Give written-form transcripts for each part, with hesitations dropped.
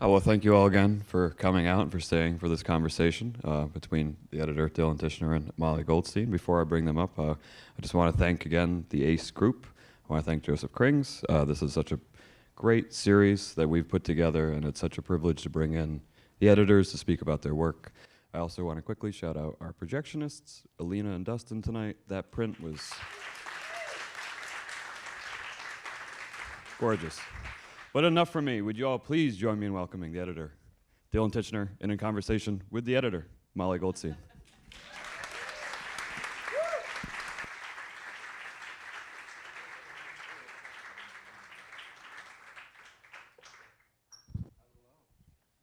Well, thank you all again for coming out and for staying for this conversation between the editor, Dylan Tichenor, and Mollie Goldstein. Before I bring them up, I just want to thank again the ACE group. I want to thank Joseph Krings. This is such a great series that we've put together, and it's such a privilege to bring in the editors to speak about their work. I also want to quickly shout out our projectionists, Alina and Dustin, tonight. That print was gorgeous. But enough from me. Would you all please join me in welcoming the editor, Dylan Tichenor, in a conversation with the editor, Mollie Goldstein.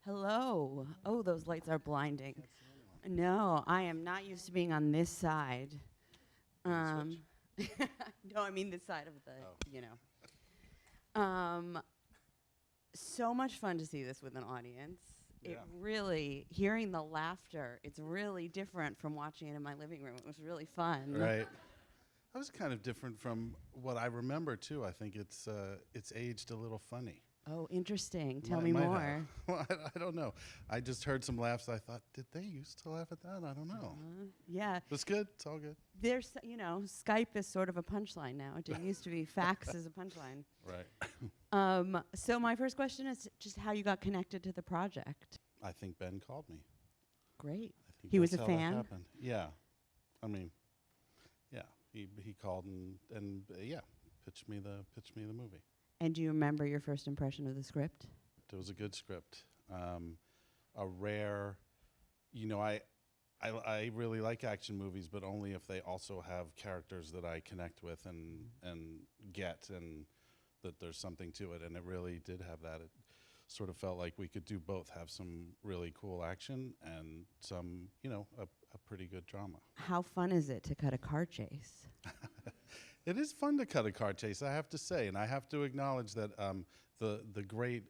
Hello. Oh, those lights are blinding. No, I am not used to being on this side. No, I mean this side of the, so much fun to see this with an audience. Yeah. It really, hearing the laughter, it's really different from watching it in my living room. It was really fun. Right. That was kind of different from what I remember too. I think it's aged a little funny. Oh, interesting. Tell Might me have. more. Well, I don't know. I just heard some laughs. I thought, did they used to laugh at that? I don't know. Yeah. It's good. It's all good. There's, Skype is sort of a punchline now. It didn't used to be fax as a punchline. Right. So my first question is just how you got connected to the project. I think Ben called me. Great. I think He was that's a how that fan? happened. Yeah. I mean, yeah. He called and pitched me the movie. And do you remember your first impression of the script? It was a good script. A rare, I really like action movies, but only if they also have characters that I connect with and get, and that there's something to it. And it really did have that. It sort of felt like we could do both, have some really cool action and some, a pretty good drama. How fun is it to cut a car chase? It is fun to cut a car chase, I have to say, and I have to acknowledge that the great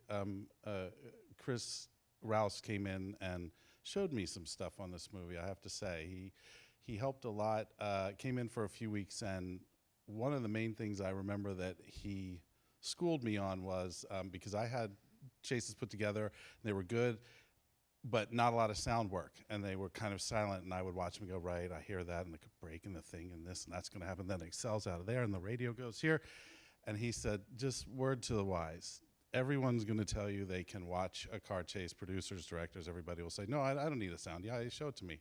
Chris Rouse came in and showed me some stuff on this movie. I have to say, he helped a lot. Came in for a few weeks, and one of the main things I remember that he schooled me on was because I had chases put together, and they were good, but not a lot of sound work, and they were kind of silent, and I would watch them go, right, I hear that, and the break and the thing and this, and that's going to happen. Then it sells out of there, and the radio goes here. And he said, just word to the wise, everyone's going to tell you they can watch a car chase, producers, directors, everybody will say, no, I don't need a sound. Yeah, show it to me.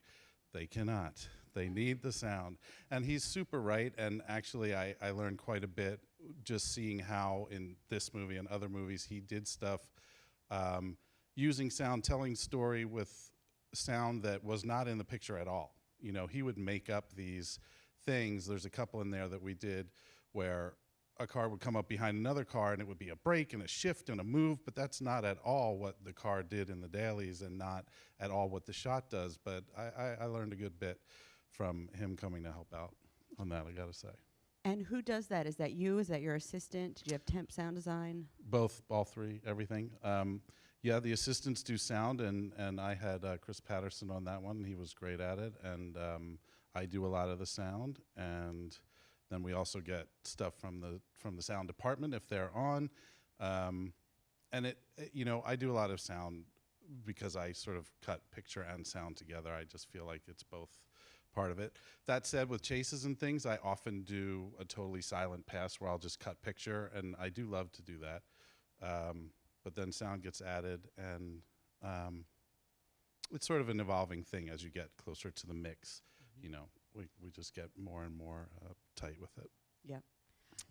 They cannot. They need the sound. And he's super right, and actually I learned quite a bit just seeing how in this movie and other movies he did stuff using sound, telling story with sound that was not in the picture at all. He would make up these things. There's a couple in there that we did where a car would come up behind another car and it would be a brake and a shift and a move, but that's not at all what the car did in the dailies and not at all what the shot does. But I learned a good bit from him coming to help out on that, I gotta say. And who does that? Is that you? Is that your assistant? Did you have temp sound design? Both, all three, everything. Yeah, the assistants do sound, and I had Chris Patterson on that one. He was great at it, and I do a lot of the sound, and then we also get stuff from the sound department if they're on, and I do a lot of sound because I sort of cut picture and sound together. I just feel like it's both part of it. That said, with chases and things, I often do a totally silent pass where I'll just cut picture, and I do love to do that. But then sound gets added, and it's sort of an evolving thing as you get closer to the mix. We just get more and more tight with it. Yeah.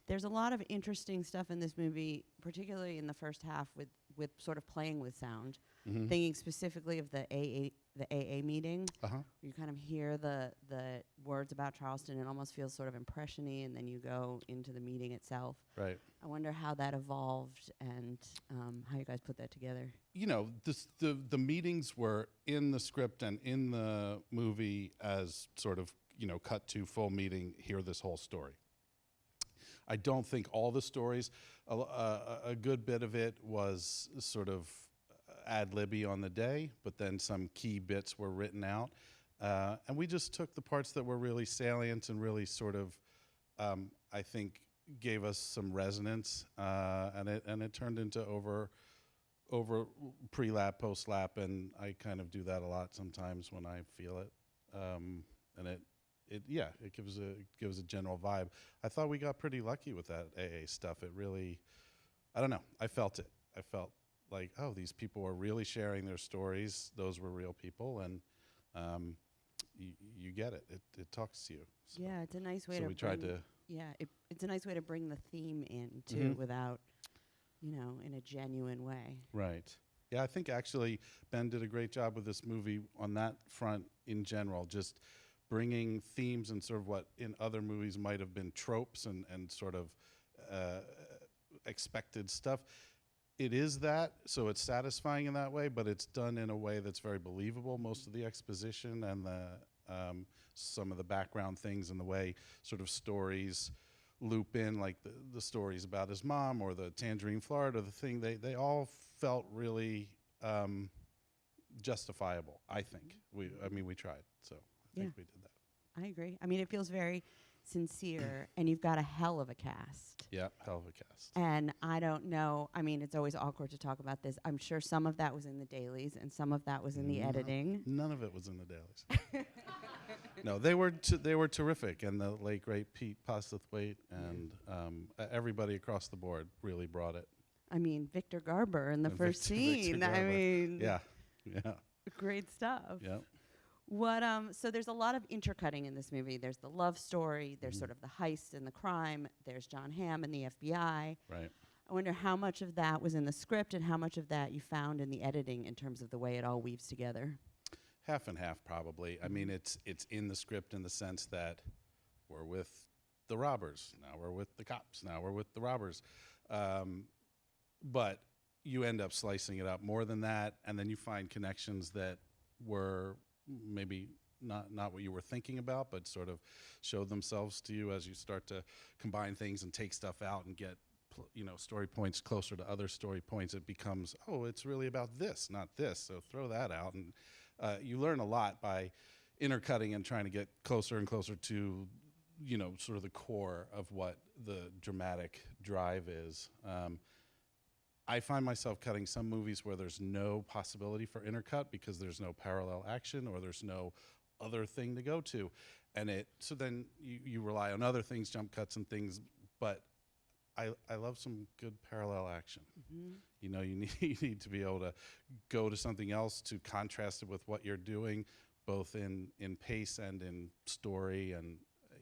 There's a lot of interesting stuff in this movie, particularly in the first half with sort of playing with sound. Mm-hmm. Thinking specifically of the AA meeting. Uh-huh. You kind of hear the words about Charleston. It almost feels sort of impression-y, and then you go into the meeting itself. Right. I wonder how that evolved and how you guys put that together. The meetings were in the script and in the movie as sort of, cut to full meeting, hear this whole story. I don't think all the stories, a good bit of it was sort of ad-libby on the day, but then some key bits were written out. And we just took the parts that were really salient and really sort of, I think, gave us some resonance, and it turned into over over pre-lap, post-lap, and I kind of do that a lot sometimes when I feel it. And it gives a general vibe. I thought we got pretty lucky with that AA stuff. It really, I don't know. I felt it. I felt like, oh, these people are really sharing their stories. Those were real people, and you get it. It talks to you. So, Yeah, it's a nice way so to. we tried to. Yeah, it's a nice way to bring the theme in too, without, in a genuine way. Right. Yeah, I think actually Ben did a great job with this movie on that front in general, just bringing themes and sort of what in other movies might have been tropes and sort of expected stuff. It is that, so it's satisfying in that way, but it's done in a way that's very believable. Most of the exposition and some of the background things and the way sort of stories loop in, like the stories about his mom or the Tangerine Florida, the thing, they all felt really justifiable, I think. We tried, so I think we did that. I agree. I mean, it feels very sincere, and you've got a hell of a cast. Yeah, hell of a cast. And I don't know, I mean, it's always awkward to talk about this. I'm sure some of that was in the dailies, and some of that was in the editing. None of it was in the dailies. No, they were terrific, and the late great Pete Postlethwaite and everybody across the board really brought it. I mean, Victor Garber in the And first Victor scene. I Garber. mean, Yeah. great stuff. Yeah. What so there's a lot of intercutting in this movie. There's the love story, there's sort of the heist and the crime, there's John Hamm and the FBI. Right. I wonder how much of that was in the script and how much of that you found in the editing in terms of the way it all weaves together. Half and half, probably. I mean, it's in the script in the sense that we're with the robbers, now we're with the cops, now we're with the robbers. But you end up slicing it up more than that, and then you find connections that were maybe not what you were thinking about, but sort of showed themselves to you as you start to combine things and take stuff out and get story points closer to other story points. It becomes, oh, it's really about this, not this, so throw that out. And you learn a lot by intercutting and trying to get closer and closer to sort of the core of what the dramatic drive is. I find myself cutting some movies where there's no possibility for intercut because there's no parallel action or there's no other thing to go to. And so then you rely on other things, jump cuts and things, but I love some good parallel action. You need to be able to go to something else to contrast it with what you're doing, both in pace and in story, and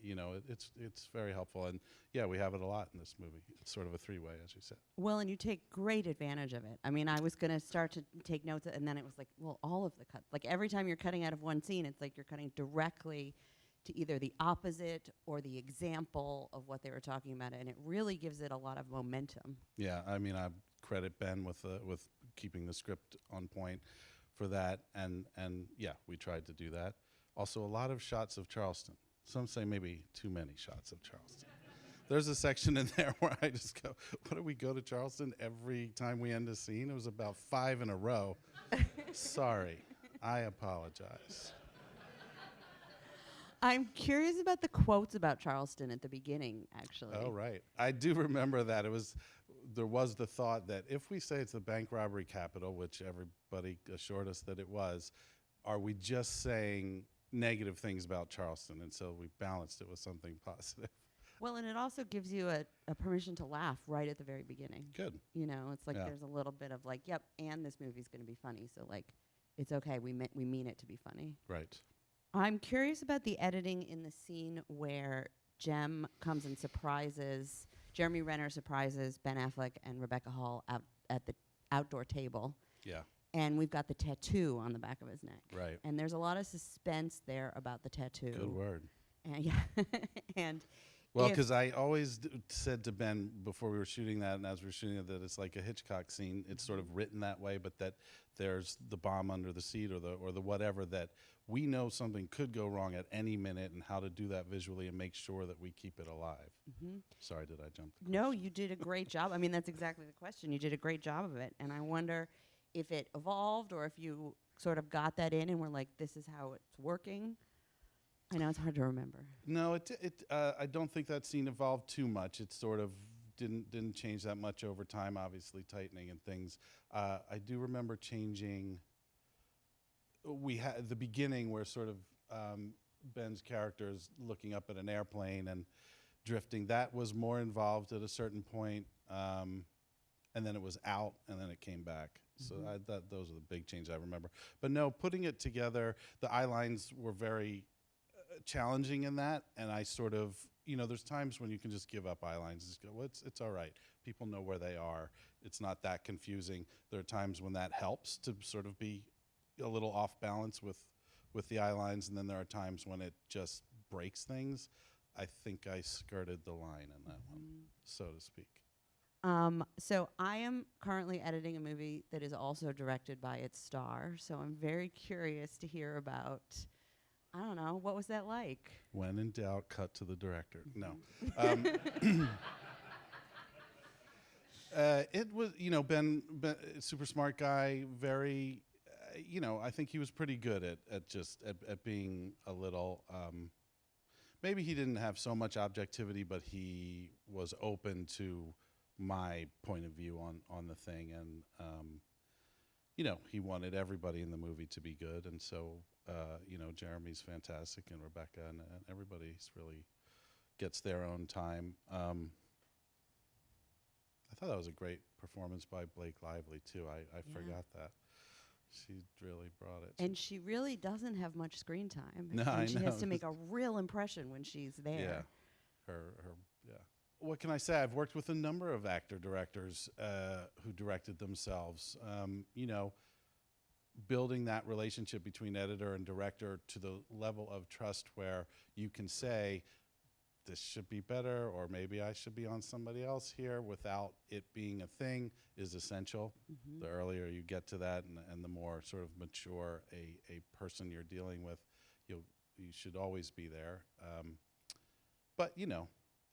it's very helpful. And yeah, we have it a lot in this movie. It's sort of a three-way, as you said. Well, and you take great advantage of it. I mean, I was going to start to take notes, and then it was like, well, all of the cuts. Like every time you're cutting out of one scene, it's like you're cutting directly to either the opposite or the example of what they were talking about, and it really gives it a lot of momentum. Yeah, I mean, I credit Ben with keeping the script on point for that, and yeah, we tried to do that. Also, a lot of shots of Charleston. Some say maybe too many shots of Charleston. There's a section in there where I just go, what do we go to Charleston every time we end a scene? It was about 5 in a row. Sorry, I apologize. I'm curious about the quotes about Charleston at the beginning, actually. Oh, right. I do remember that. There was the thought that if we say it's the bank robbery capital, which everybody assured us that it was, are we just saying negative things about Charleston? And so we balanced it with something positive. Well, and it also gives you a permission to laugh right at the very beginning. Good. It's like there's a little bit of like, yep, and this movie's going to be funny, so like, it's okay. We mean it to be funny. Right. I'm curious about the editing in the scene where Jeremy Renner surprises Ben Affleck and Rebecca Hall out at the outdoor table. Yeah. And we've got the tattoo on the back of his neck. Right. And there's a lot of suspense there about the tattoo. Good word. And and well, because I always said to Ben before we were shooting that, and as we were shooting it, that it's like a Hitchcock scene. It's sort of written that way, but that there's the bomb under the seat or the whatever, that we know something could go wrong at any minute, and how to do that visually and make sure that we keep it alive. Sorry, did I jump the question? No, you did a great job. I mean, that's exactly the question. You did a great job of it. And I wonder if it evolved or if you sort of got that in and were like, this is how it's working. I know it's hard to remember. No, I don't think that scene evolved too much. It sort of didn't change that much over time. Obviously, tightening and things. I do remember changing. We had the beginning where sort of Ben's character is looking up at an airplane and drifting. That was more involved at a certain point, and then it was out, and then it came back. So those are the big changes I remember. But no, putting it together, the eye lines were very challenging in that, and I sort of, there's times when you can just give up eye lines and just go, well, it's all right. People know where they are. It's not that confusing. There are times when that helps to sort of be a little off balance with the eye lines, and then there are times when it just breaks things. I think I skirted the line in that one, so to speak. So I am currently editing a movie that is also directed by its star. So I'm very curious to hear about, I don't know, what was that like? When in doubt, cut to the director. No. It was, Ben, super smart guy, very, I think he was pretty good at being a little, maybe he didn't have so much objectivity, but he was open to my point of view on the thing, and he wanted everybody in the movie to be good, and so Jeremy's fantastic, and Rebecca, and everybody's really gets their own time. I thought that was a great performance by Blake Lively too. I forgot that. She really brought it. And she really doesn't have much screen time. No, and I she know. has to make a real impression when she's there. Yeah, yeah. What can I say? I've worked with a number of actor-directors who directed themselves. Building that relationship between editor and director to the level of trust where you can say, this should be better, or maybe I should be on somebody else here without it being a thing, is essential. The earlier you get to that, and the more sort of mature a person you're dealing with, you should always be there. But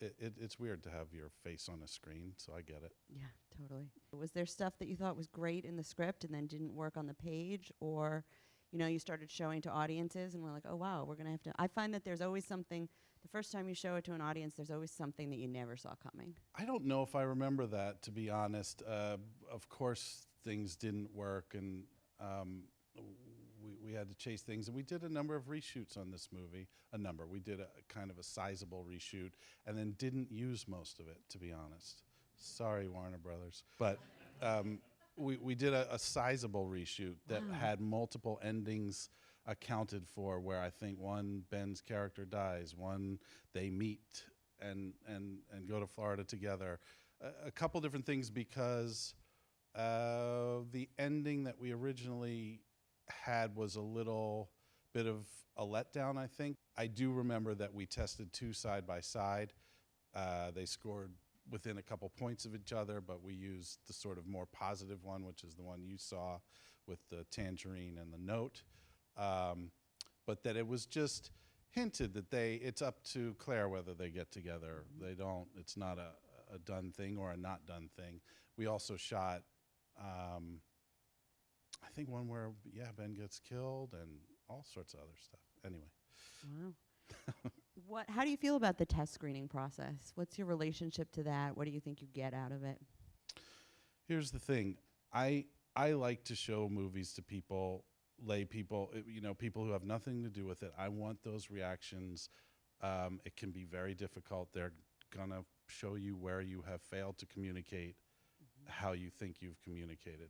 it's weird to have your face on a screen, so I get it. Yeah, totally. Was there stuff that you thought was great in the script and then didn't work on the page, or you started showing to audiences and we're like, oh wow, we're gonna have to? I find that there's always something. The first time you show it to an audience, there's always something that you never saw coming. I don't know if I remember that, to be honest. Of course, things didn't work, and we had to chase things. And we did a number of reshoots on this movie. We did a kind of a sizable reshoot, and then didn't use most of it, to be honest. Sorry, Warner Brothers. But we did a sizable reshoot that had multiple endings accounted for, where I think one, Ben's character dies, one, they meet and go to Florida together. A couple different things, because the ending that we originally had was a little bit of a letdown, I think. I do remember that we tested two side by side. They scored within a couple points of each other, but we used the sort of more positive one, which is the one you saw with the tangerine and the note. But that it was just hinted that it's up to Claire whether they get together. They don't. It's not a done thing or a not done thing. We also shot, I think one where, Ben gets killed and all sorts of other stuff. Anyway. Wow. How do you feel about the test screening process? What's your relationship to that? What do you think you get out of it? Here's the thing. I like to show movies to people, lay people, people who have nothing to do with it. I want those reactions. It can be very difficult. They're going to show you where you have failed to communicate how you think you've communicated.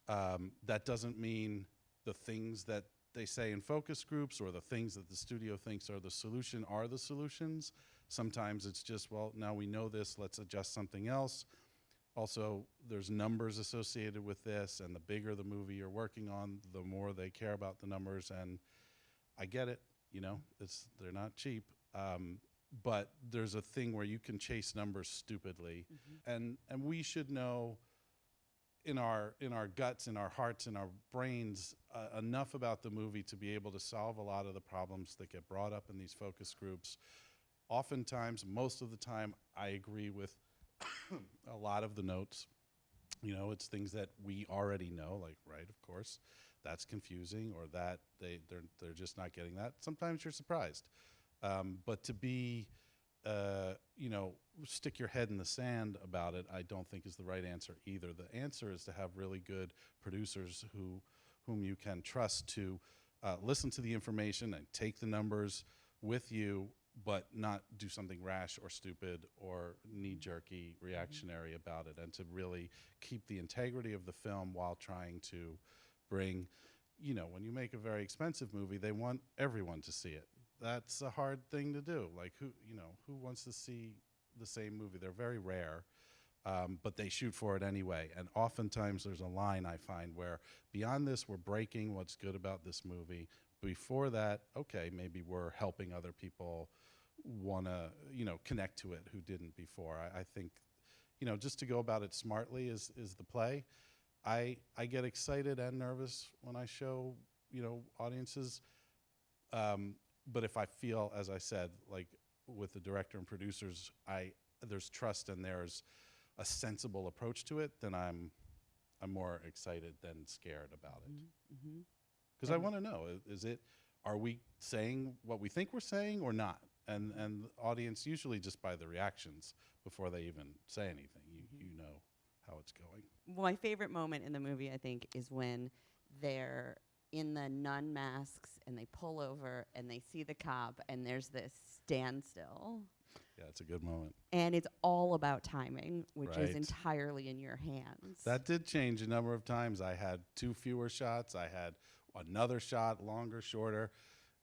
That doesn't mean the things that they say in focus groups or the things that the studio thinks are the solution are the solutions. Sometimes it's just, well, now we know this, let's adjust something else. Also, there's numbers associated with this, and the bigger the movie you're working on, the more they care about the numbers, and I get it, they're not cheap. But there's a thing where you can chase numbers stupidly, and we should know in our guts, in our hearts, in our brains, enough about the movie to be able to solve a lot of the problems that get brought up in these focus groups. Oftentimes, most of the time, I agree with a lot of the notes. It's things that we already know, like, right, of course, that's confusing, or that they're just not getting that. Sometimes you're surprised. But to be you know, stick your head in the sand about it, I don't think is the right answer either. The answer is to have really good producers whom you can trust to listen to the information and take the numbers with you, but not do something rash or stupid or knee-jerky reactionary about it, and to really keep the integrity of the film while trying to bring, you know, when you make a very expensive movie, they want everyone to see it. That's a hard thing to do. Like, who wants to see the same movie? They're very rare, but they shoot for it anyway. And oftentimes there's a line I find where beyond this, we're breaking what's good about this movie. Before that, okay, maybe we're helping other people want to, you know, connect to it who didn't before. I think, you know, just to go about it smartly is the play. I get excited and nervous when I show, you know, audiences. But if I feel, as I said, like with the director and producers, there's trust and there's a sensible approach to it, then I'm more excited than scared about it. Because I want to know, are we saying what we think we're saying or not? And the audience, usually just by the reactions before they even say anything, you know how it's going. My favorite moment in the movie, I think, is when they're in the nun masks and they pull over and they see the cop and there's this standstill. Yeah, it's a good moment. And it's all about timing, which is Right. entirely in your hands. That did change a number of times. I had 2 fewer shots. I had another shot, longer, shorter.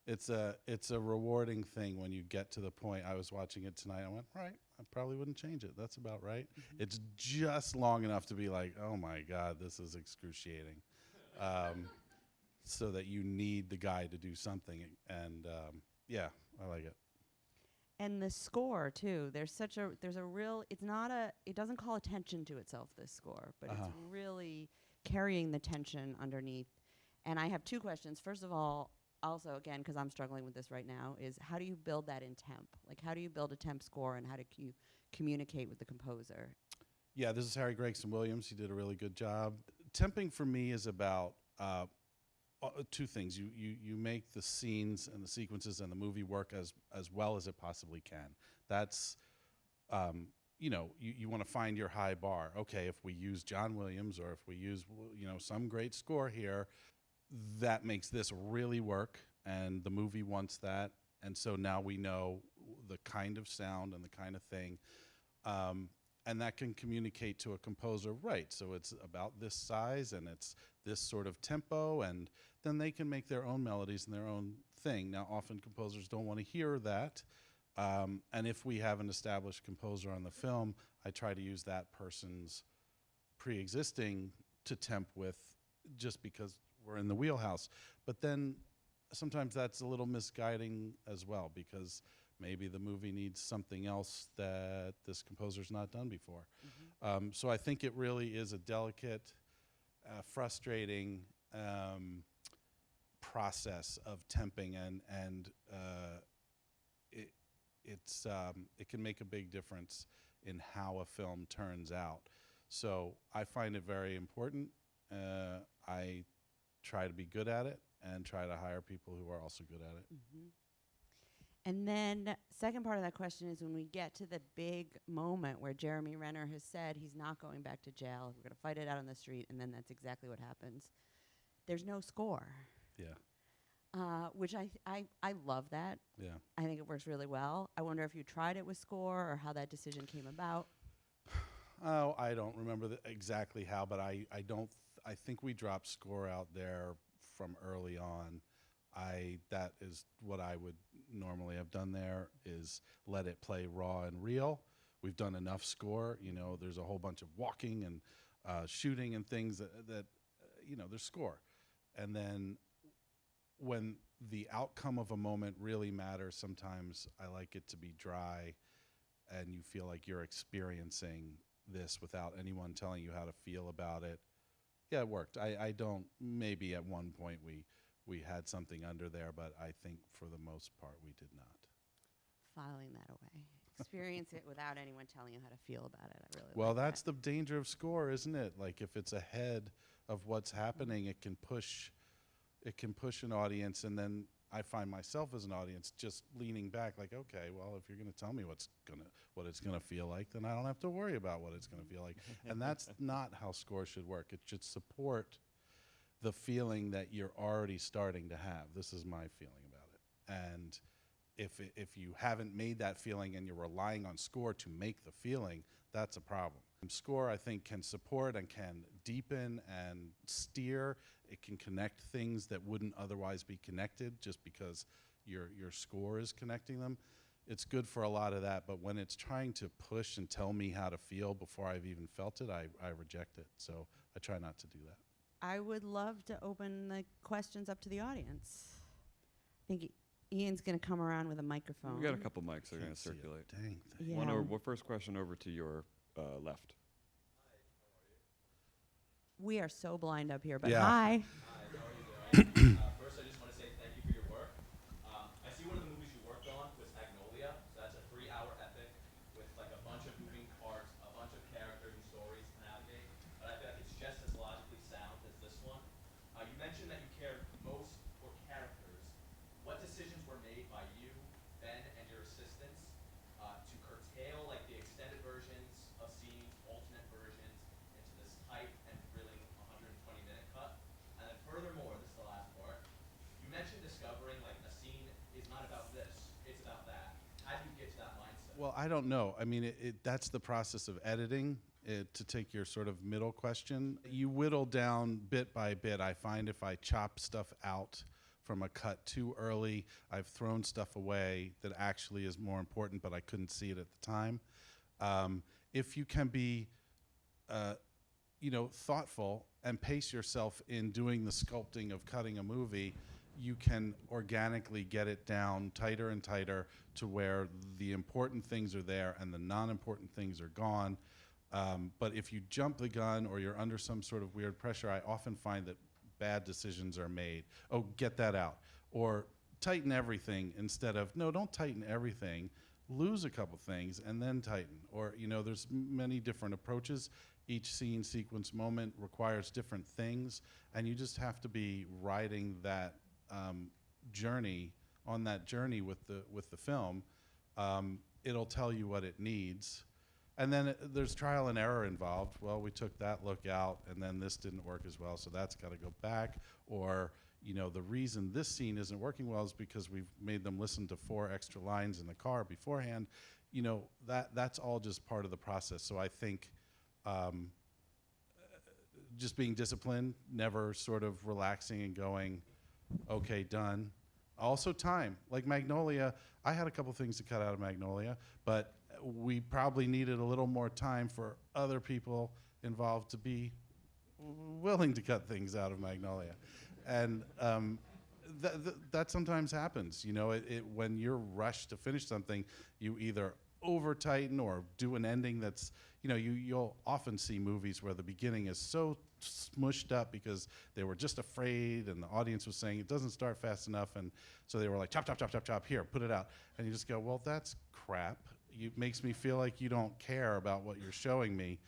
It's a rewarding thing when you get to the point. I was watching it tonight. I went, right, I probably wouldn't change it. That's about right. It's just long enough to be like, oh my God, this is excruciating. So that you need the guy to do something. And yeah, I like it. And the score too. There's a real, it doesn't call attention to itself, this score, but it's really carrying the tension underneath. And I have 2 questions. First of all, also again, because I'm struggling with this right now, is how do you build that in temp? Like, how do you build a temp score, and how do you communicate with the composer? Yeah, this is Harry Gregson Williams. He did a really good job. Temping for me is about 2 things. You make the scenes and the sequences and the movie work as well as it possibly can. That's, you know, you want to find your high bar. Okay, if we use John Williams or if we use, you know, some great score here, that makes this really work, and the movie wants that. And so now we know the kind of sound and the kind of thing. And that can communicate to a composer, right, so it's about this size and it's this sort of tempo, and then they can make their own melodies and their own thing. Now, often composers don't want to hear that, and if we have an established composer on the film, I try to use that person's pre-existing to temp with, just because we're in the wheelhouse. But then sometimes that's a little misguiding as well, because maybe the movie needs something else that this composer's not done before. So I think it really is a delicate, frustrating process of temping, and it can make a big difference in how a film turns out. So I find it very important. I try to be good at it and try to hire people who are also good at it. And then second part of that question is when we get to the big moment where Jeremy Renner has said he's not going back to jail, we're going to fight it out on the street, and then that's exactly what happens. There's no score. Yeah. Which I love that. Yeah. I think it works really well. I wonder if you tried it with score or how that decision came about. Oh, I don't remember exactly how, but I think we dropped score out there from early on. That is what I would normally have done there, is let it play raw and real. We've done enough score, you know, there's a whole bunch of walking and shooting and things that you know, there's score. And then when the outcome of a moment really matters, sometimes I like it to be dry and you feel like you're experiencing this without anyone telling you how to feel about it. Yeah, it worked. I don't, maybe at one point we had something under there, but I think for the most part we did not. Filing that away. Experience it without anyone telling you how to feel about it. I really Well, like that's that. the danger of score, isn't it? Like, if it's ahead of what's happening, it can push an audience, and then I find myself as an audience just leaning back like, okay, well, if you're going to tell me what it's going to feel like, then I don't have to worry about what it's going to feel like. And that's not how score should work. It should support the feeling that you're already starting to have. This is my feeling about it. And if you haven't made that feeling and you're relying on score to make the feeling, that's a problem. Score, I think, can support and can deepen and steer. It can connect things that wouldn't otherwise be connected just because your score is connecting them. It's good for a lot of that, but when it's trying to push and tell me how to feel before I've even felt it, I reject it. So I try not to do that. I would love to open the questions up to the audience. I think Ian's going to come around with a microphone. We got a couple mics that are going Can't to see it. circulate. Dang thing. Yeah. First question over to your left. We are so blind up here, but Yeah. hi. Hi, how are you doing? First, I just want to say thank you for your work. I see one of the movies you worked on was Magnolia. So that's a 3-hour epic with like a bunch of moving parts, a bunch of characters and stories to navigate. But I feel like it's just as logically sound as this one. You mentioned that you cared most for characters. What decisions were made by you, Ben, and your assistants to curtail like the extended versions of scenes, alternate versions, into this tight and thrilling 120-minute cut? And then furthermore, this is the last part, you mentioned discovering like a scene is not about this, it's about that. How do you get to that mindset? Well, I don't know. I mean, that's the process of editing. To take your sort of middle question, you whittle down bit by bit. I find if I chop stuff out from a cut too early, I've thrown stuff away that actually is more important, but I couldn't see it at the time. If you can be, thoughtful and pace yourself in doing the sculpting of cutting a movie, you can organically get it down tighter and tighter to where the important things are there and the non-important things are gone. But if you jump the gun or you're under some sort of weird pressure, I often find that bad decisions are made. Oh, get that out. Or tighten everything instead of, no, don't tighten everything. Lose a couple things and then tighten. Or, there's many different approaches. Each scene, sequence, moment requires different things. And you just have to be riding that journey, on that journey with the film. It'll tell you what it needs. And then there's trial and error involved. Well, we took that look out, and then this didn't work as well, so that's got to go back. Or, the reason this scene isn't working well is because we've made them listen to 4 extra lines in the car beforehand. That's all just part of the process. So I think just being disciplined, never sort of relaxing and going, okay, done. Also time. Like Magnolia, I had a couple things to cut out of Magnolia, but we probably needed a little more time for other people involved to be willing to cut things out of Magnolia. And that sometimes happens. When you're rushed to finish something, you either over tighten or do an ending that's, you'll often see movies where the beginning is so smushed up because they were just afraid and the audience was saying it doesn't start fast enough, and so they were like, chop, chop, chop, chop, chop, here, put it out. And you just go, well, that's crap. It makes me feel like you don't care about what you're showing me.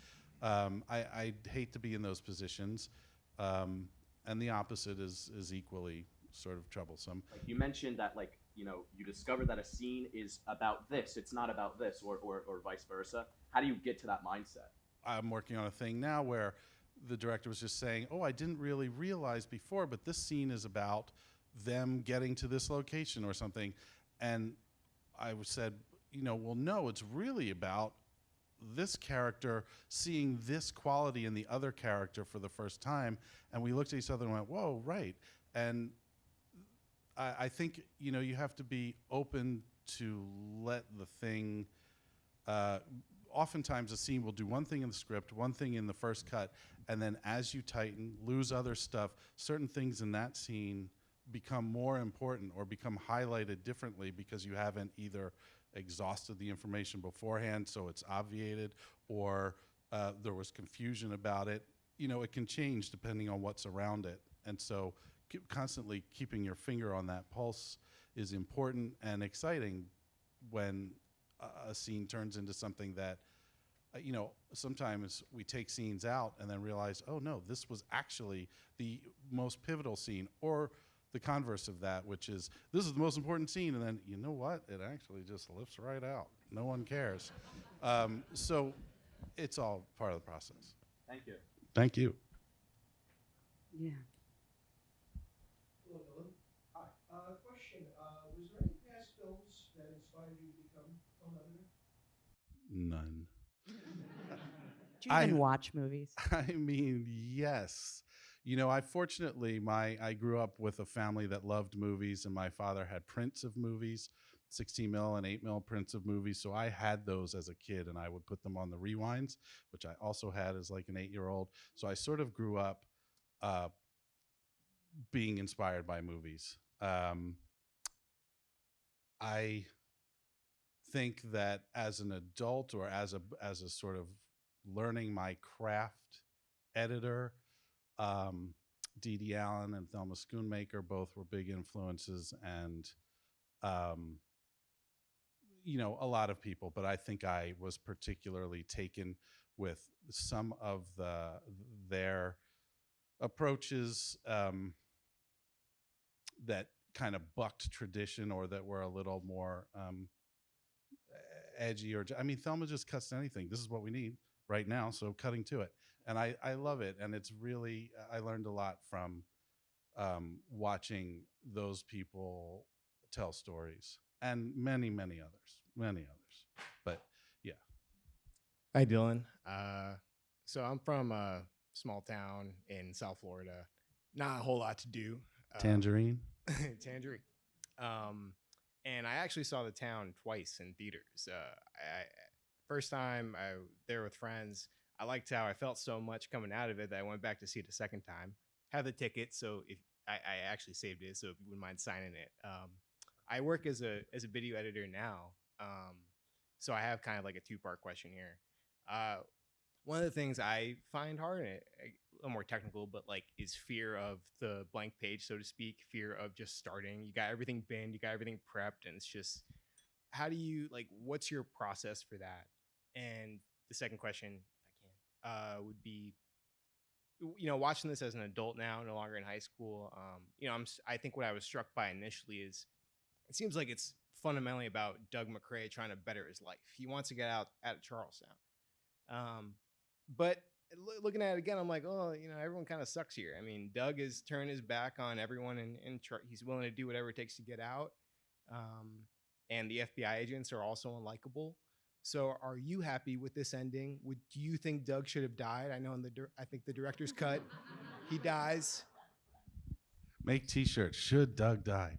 I hate to be in those positions. And the opposite is equally sort of troublesome. Like you mentioned that you discover that a scene is about this, it's not about this, or vice versa. How do you get to that mindset? I'm working on a thing now where the director was just saying, oh, I didn't really realize before, but this scene is about them getting to this location or something. And I said, well, no, it's really about this character seeing this quality in the other character for the first time. And we looked at each other and went, whoa, right. And I think, you have to be open to let the thing, oftentimes a scene will do one thing in the script, one thing in the first cut, and then as you tighten, lose other stuff, certain things in that scene become more important or become highlighted differently because you haven't either exhausted the information beforehand so it's obviated, or there was confusion about it. It can change depending on what's around it. And so constantly keeping your finger on that pulse is important and exciting when a scene turns into something that, sometimes we take scenes out and then realize, oh no, this was actually the most pivotal scene. Or the converse of that, which is this is the most important scene, and then you know what? It actually just lifts right out. No one cares. So it's all part of the process. Thank you. Thank you. Yeah. Hello, Dylan. Hi. Question. Was there any past films that inspired you to become a film editor? None. Do you even watch movies? I mean, yes. You know, I grew up with a family that loved movies, and my father had prints of movies, 16 mil and 8 mil prints of movies. So I had those as a kid, and I would put them on the rewinds, which I also had as like an 8-year-old. So I sort of grew up being inspired by movies. I think that as an adult, or as a sort of learning my craft editor, Dee Dee Allen and Thelma Schoonmaker both were big influences, and you know, a lot of people, but I think I was particularly taken with some of their approaches that kind of bucked tradition, or that were a little more edgy. Or I mean, Thelma just cuts anything. This is what we need right now, so cutting to it. And I love it, and it's really, I learned a lot from watching those people tell stories, and many others. But yeah. Hi, Dylan. So I'm from a small town in South Florida. Not a whole lot to do. Tangerine. Tangerine. And I actually saw the town twice in theaters. First time there with friends. I liked how I felt so much coming out of it that I went back to see it a second time. Have the ticket, so if I actually saved it, so if you wouldn't mind signing it. I work as a video editor now, so I have kind of like a two-part question here. One of the things I find hard, and a little more technical, but like, is fear of the blank page, so to speak. Fear of just starting. You got everything binned, you got everything prepped, and it's just, how do you, like, what's your process for that? And the second question, if I can, would be, you know, watching this as an adult now, no longer in high school. You know, I think what I was struck by initially is, it seems like it's fundamentally about Doug McCrae trying to better his life. He wants to get out of Charlestown. But looking at it again, I'm like, oh, you know, everyone kind of sucks here. I mean, Doug has turned his back on everyone, and he's willing to do whatever it takes to get out. And the FBI agents are also unlikable. So are you happy with this ending? Do you think Doug should have died? I know I think the director's cut, he dies. Make t-shirts. Should Doug die?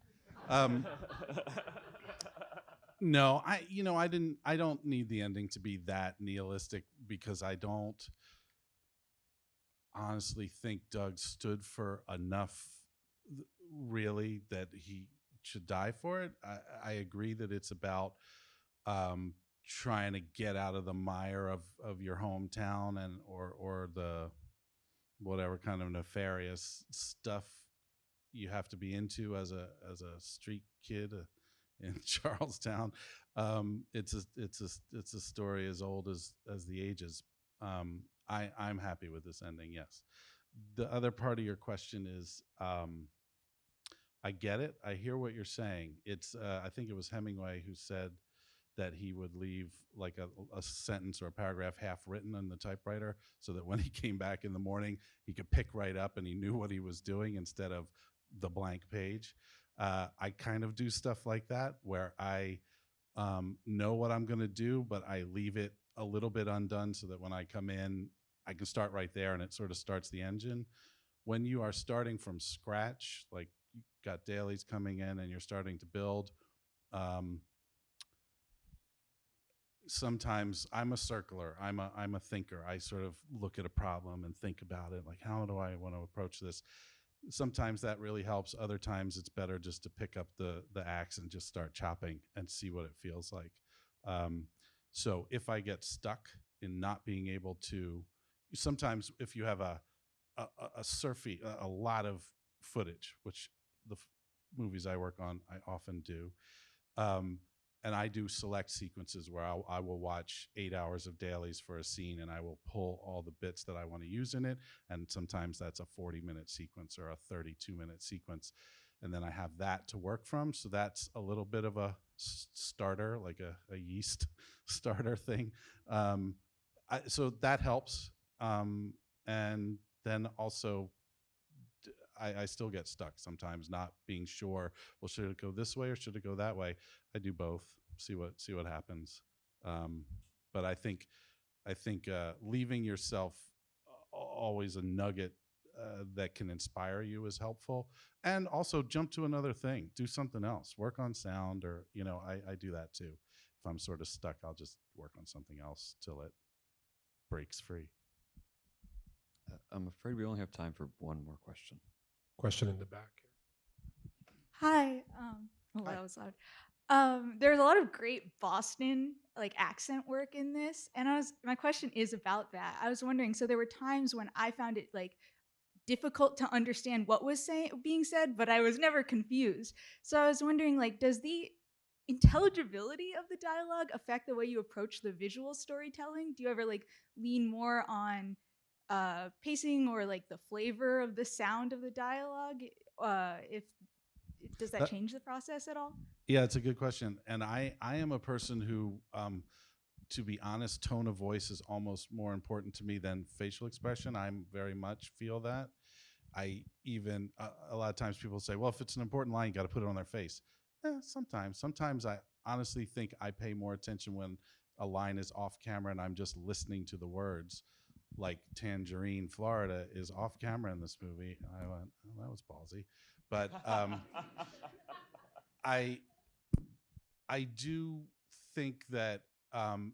No, I don't need the ending to be that nihilistic, because I don't honestly think Doug stood for enough, really, that he should die for it. I agree that it's about trying to get out of the mire of your hometown, and or the whatever kind of nefarious stuff you have to be into as a street kid in Charlestown. It's a story as old as the ages. I'm happy with this ending. Yes. The other part of your question is, I get it. I hear what you're saying. It's I think it was Hemingway who said that he would leave like a sentence or a paragraph half written on the typewriter, so that when he came back in the morning, he could pick right up and he knew what he was doing instead of the blank page. I kind of do stuff like that, where I know what I'm going to do, but I leave it a little bit undone, so that when I come in, I can start right there, and it sort of starts the engine. When you are starting from scratch, like you got dailies coming in and you're starting to build, sometimes I'm a circler. I'm a thinker. I sort of look at a problem and think about it, like, how do I want to approach this? Sometimes that really helps. Other times it's better just to pick up the axe and just start chopping and see what it feels like. So if I get stuck in not being able to, sometimes if you have a lot of footage, which the movies I work on, I often do, and I do select sequences where I will watch 8 hours of dailies for a scene, and I will pull all the bits that I want to use in it. And sometimes that's a 40-minute sequence or a 32-minute sequence. and then I have that to work from. So that's a little bit of a starter, like a yeast starter thing. So that helps. And then also, I still get stuck sometimes, not being sure. Well, should it go this way or should it go that way? I do both. See what happens. But I think leaving yourself always a nugget that can inspire you is helpful. And also jump to another thing. Do something else. Work on sound, or I do that too. If I'm sort of stuck, I'll just work on something else till it breaks free. I'm afraid we only have time for one more question. Question in the back. Hi. Hi. That was loud. There's a lot of great Boston accent work in this, and my question is about that. I was wondering. So there were times when I found it difficult to understand what was being said, but I was never confused. So I was wondering, does the intelligibility of the dialogue affect the way you approach the visual storytelling? Do you ever lean more on pacing or the flavor of the sound of the dialogue? Does that change the process at all? Yeah, it's a good question. And I am a person who, to be honest, tone of voice is almost more important to me than facial expression. I very much feel that. I even, a lot of times people say, well, if it's an important line, you got to put it on their face. Sometimes I honestly think I pay more attention when a line is off camera and I'm just listening to the words. Like Tangerine, Florida is off camera in this movie. And I went, oh, that was ballsy. But I do think that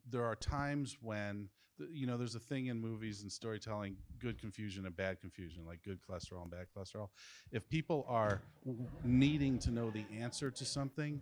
there are times when, there's a thing in movies and storytelling, good confusion and bad confusion, like good cholesterol and bad cholesterol. If people are needing to know the answer to something,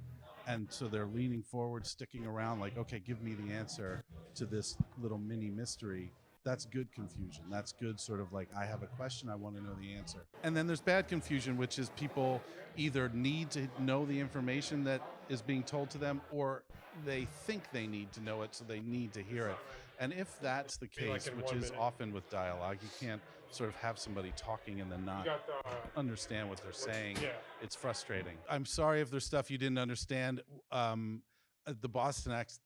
and so they're leaning forward, sticking around, like, okay, give me the answer to this little mini mystery, that's good confusion. That's good sort of I have a question, I want to know the answer. And then there's bad confusion, which is people either need to know the information that is being told to them, or they think they need to know it, so they need to hear it. And if that's the case, which is often with dialogue, you can't sort of have somebody talking and then not understand what they're saying. Yeah. It's frustrating. I'm sorry if there's stuff you didn't understand. The Boston accent.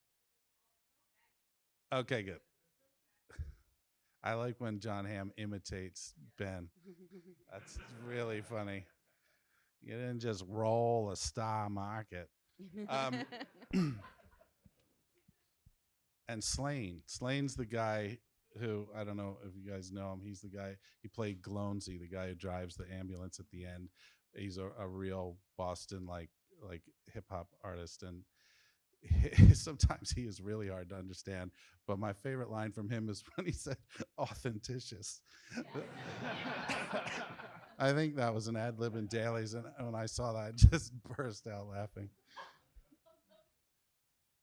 Okay, good. I like when John Hamm imitates Ben. That's really funny. You didn't just roll a star market. And Slane's the guy who, I don't know if you guys know him. He's the guy, he played Glonsey, the guy who drives the ambulance at the end. He's a real Boston hip hop artist, and sometimes he is really hard to understand. But my favorite line from him is when he said "authenticious." I think that was an ad lib in Dailies, and when I saw that, I just burst out laughing.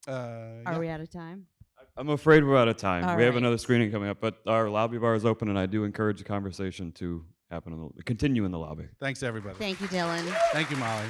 Are we out of time? I'm afraid we're out of time. All We have right. another screening coming up, but our lobby bar is open, and I do encourage the conversation to continue in the lobby. Thanks, everybody. Thank you, Dylan. Thank you, Molly.